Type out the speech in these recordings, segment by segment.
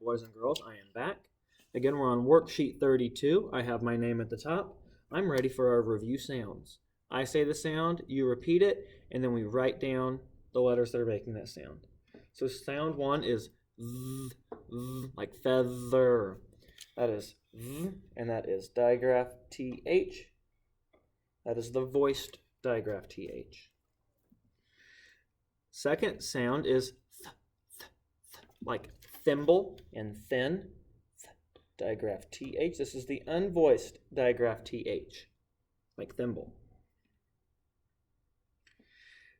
boys and girls, I am back. Again, we're on worksheet 32. I have my name at the top. I'm ready for our review sounds. I say the sound, you repeat it, and then we write down the letters that are making that sound. So sound one is z, like feather. That is z, and that is digraph th. That is the voiced digraph th. Second sound is like thimble and thin, digraph th. This is the unvoiced digraph th, like thimble.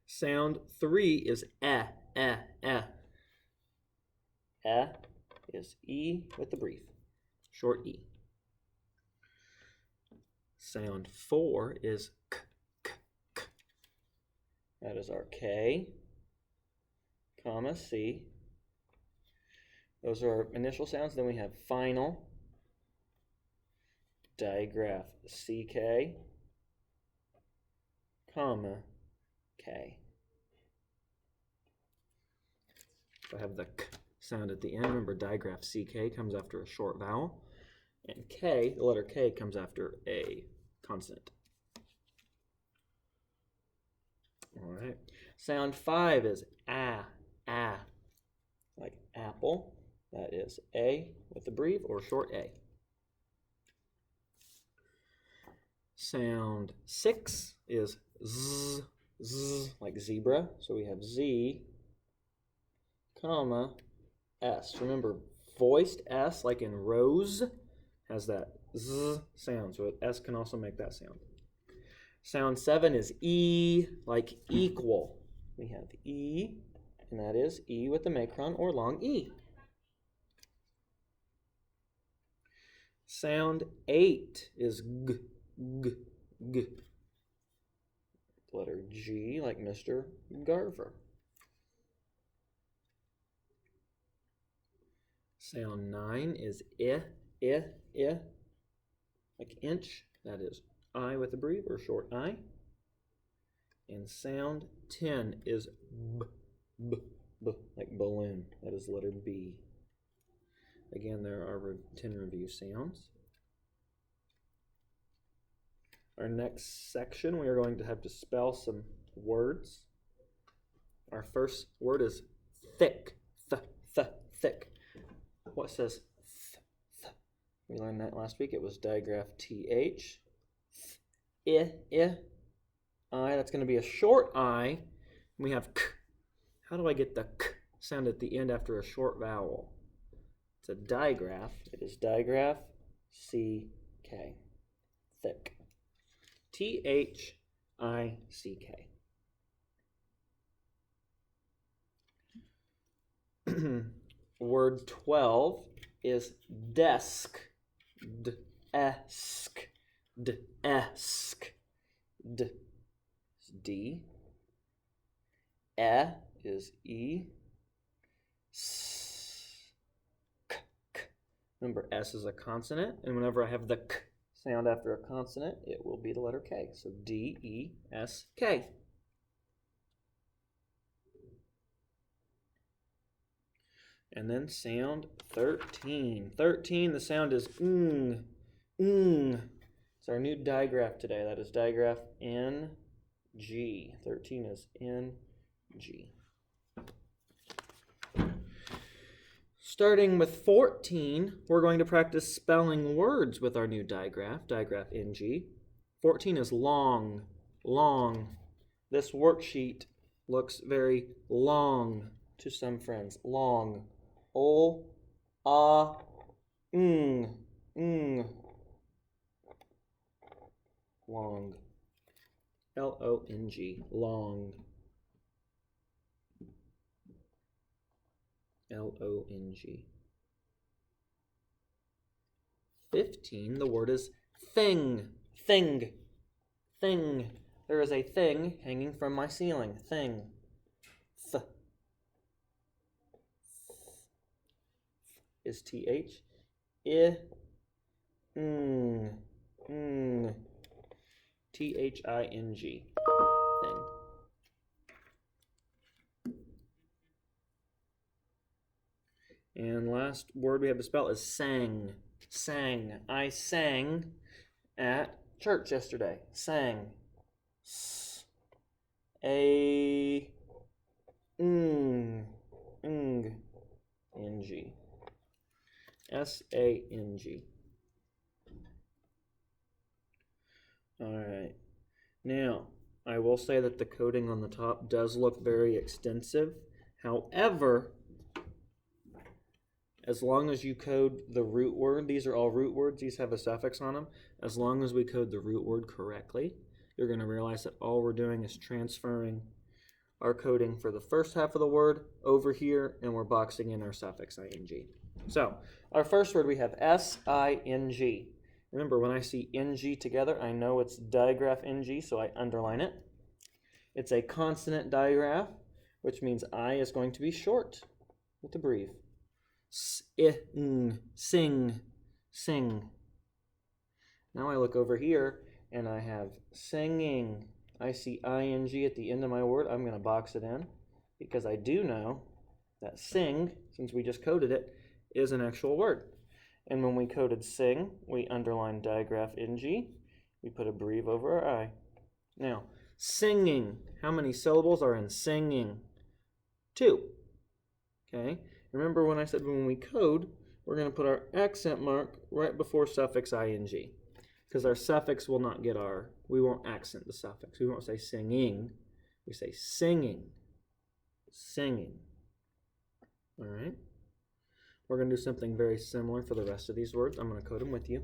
Sound three is eh, eh, eh. Eh is e with the brief, short e. Sound four is k, k, k. That is our k, comma, c. Those are our initial sounds. Then we have final, digraph ck, comma, k. If I have the k sound at the end, remember digraph ck comes after a short vowel, and k, the letter k, comes after a consonant. All right. Sound five is ah, ah, like apple. That is a with the brief or short a. Sound six is z, z, like zebra. So we have z, comma, s. Remember, voiced s, like in rose, has that z sound. So s can also make that sound. Sound seven is e, like equal. We have e, and that is e with the macron or long e. Sound eight is g, g, g. Letter G, like Mr. Garver. Sound nine is I, like inch. That is I with a brief or short I. And sound 10 is b, b, b, like balloon. That is letter B. Again, there are 10 review sounds. Our next section, we are going to have to spell some words. Our first word is thick, thick. What says th? We learned that last week. It was digraph th. I, that's going to be a short I. We have k. How do I get the k sound at the end after a short vowel? It's a digraph. It is digraph ck. Thick. thick. Word 12 is desk. Desk. Desk. D is D. E is E. S. K, k. Remember, S is a consonant, and whenever I have the k sound after a consonant, it will be the letter K. So D-E-S-K. And then sound 13. 13, the sound is ng. It's our new digraph today. That is digraph N-G. 13 is N-G. Starting with 14, we're going to practice spelling words with our new digraph, digraph NG. 14 is long, long. This worksheet looks very long to some friends. Long. O, ah, ng. Long. L-O-N-G. Long. L-O-N-G. 15, the word is thing. Thing. Thing. There is a thing hanging from my ceiling. Thing. Th. Is T-H. I. T-H-I-N-G. Thing. And last word we have to spell is sang. Sang. I sang at church yesterday. Sang. A ng. Ng. Ng. S-A-N-G. All right. Now, I will say that the coding on the top does look very extensive. However, as long as you code the root word, these are all root words, these have a suffix on them. As long as we code the root word correctly, you're going to realize that all we're doing is transferring our coding for the first half of the word over here, and we're boxing in our suffix ing. So, our first word we have S-I-N-G. Remember, when I see ng together, I know it's digraph ng, so I underline it. It's a consonant digraph, which means I is going to be short with the breathe. Sing, sing. Now I look over here and I have singing. I see ing at the end of my word. I'm going to box it in because I do know that sing, since we just coded it, is an actual word. And when we coded sing, we underlined digraph ng. We put a breathe over our I. Now, singing. How many syllables are in singing? 2. Okay. Remember when I said when we code, we're going to put our accent mark right before suffix ing, because our suffix will not get we won't accent the suffix. We won't say singing, we say singing, singing. All right? We're going to do something very similar for the rest of these words. I'm going to code them with you.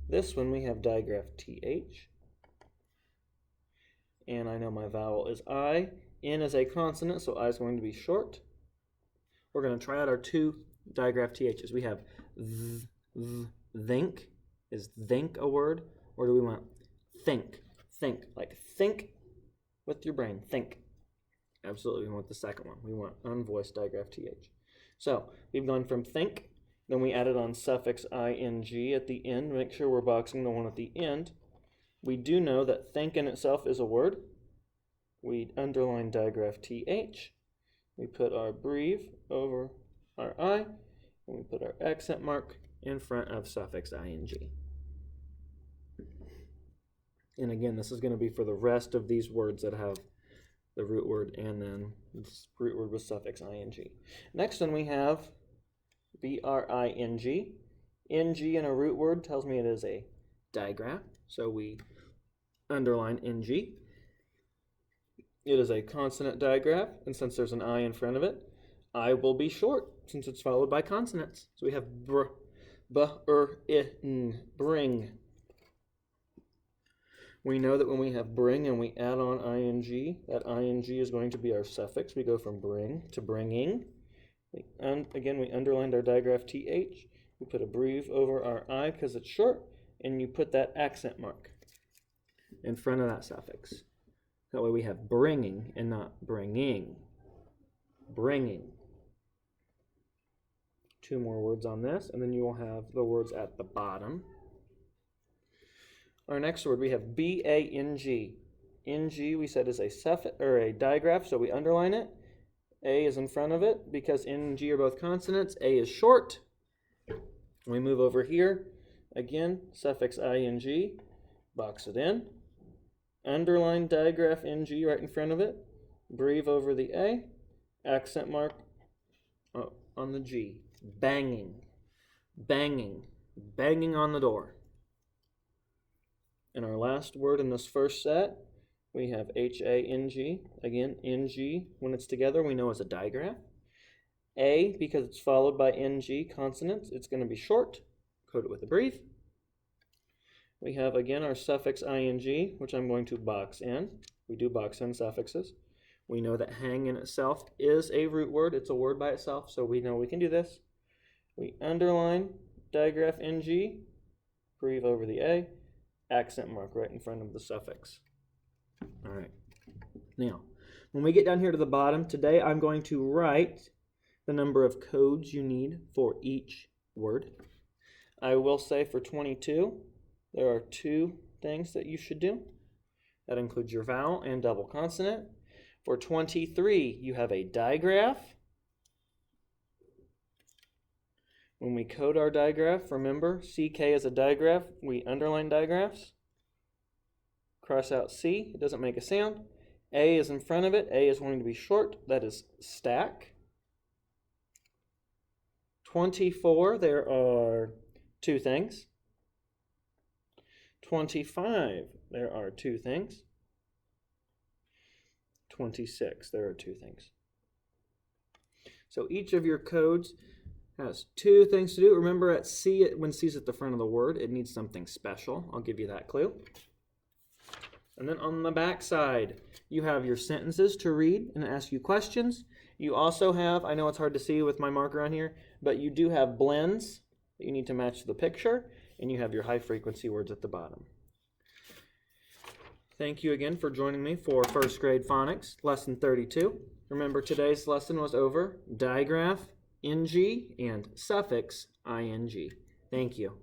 This one we have digraph th, and I know my vowel is I. N is a consonant, so I is going to be short. We're going to try out our 2 digraph ths. We have think. Is think a word? Or do we want think? Think. Like think with your brain. Think. Absolutely, we want the second one. We want unvoiced digraph th. So, we've gone from think, then we added on suffix ing at the end. Make sure we're boxing the one at the end. We do know that think in itself is a word. We underline digraph th. We put our breathe over our I, and we put our accent mark in front of suffix ing. And again, this is going to be for the rest of these words that have the root word and then this root word with suffix ing. Next one we have bring. Ng in a root word tells me it is a digraph, so we underline ng. It is a consonant digraph, and since there's an I in front of it, I will be short since it's followed by consonants. So we have bring. We know that when we have bring and we add on ing, that ing is going to be our suffix. We go from bring to bringing. Again, we underlined our digraph th. We put a breathe over our I because it's short, and you put that accent mark in front of that suffix. That way we have bringing and not bringing. Bringing. 2 more words on this, and then you will have the words at the bottom. Our next word, we have bang. Ng, we said, is a suffix or a digraph, so we underline it. A is in front of it because N and G are both consonants. A is short. We move over here. Again, suffix ing, box it in. Underline digraph ng right in front of it. Breathe over the A. Accent mark on the G. Banging. Banging. Banging on the door. And our last word in this first set, we have hang. Again, ng, when it's together, we know is a digraph. A, because it's followed by ng consonants, it's going to be short. Code it with a breathe. We have, again, our suffix ing, which I'm going to box in. We do box in suffixes. We know that hang in itself is a root word. It's a word by itself, so we know we can do this. We underline digraph ng, breathe over the A, accent mark right in front of the suffix. All right. Now, when we get down here to the bottom, today I'm going to write the number of codes you need for each word. I will say for 22, there are 2 things that you should do. That includes your vowel and double consonant. For 23, you have a digraph When we code our digraph, remember, CK is a digraph. We underline digraphs. Cross out C, it doesn't make a sound. A is in front of it. A is going to be short. That is stack. 24, there are two things. 25, there are two things. 26, there are two things. So each of your codes has two things to do. Remember, at C, when C is at the front of the word, it needs something special. I'll give you that clue. And then on the back side, you have your sentences to read and ask you questions. You also have, I know it's hard to see with my marker on here, but you do have blends that you need to match the picture, and you have your high frequency words at the bottom. Thank you again for joining me for first grade phonics, lesson 32. Remember, today's lesson was over digraph, ng, and suffix, ing. Thank you.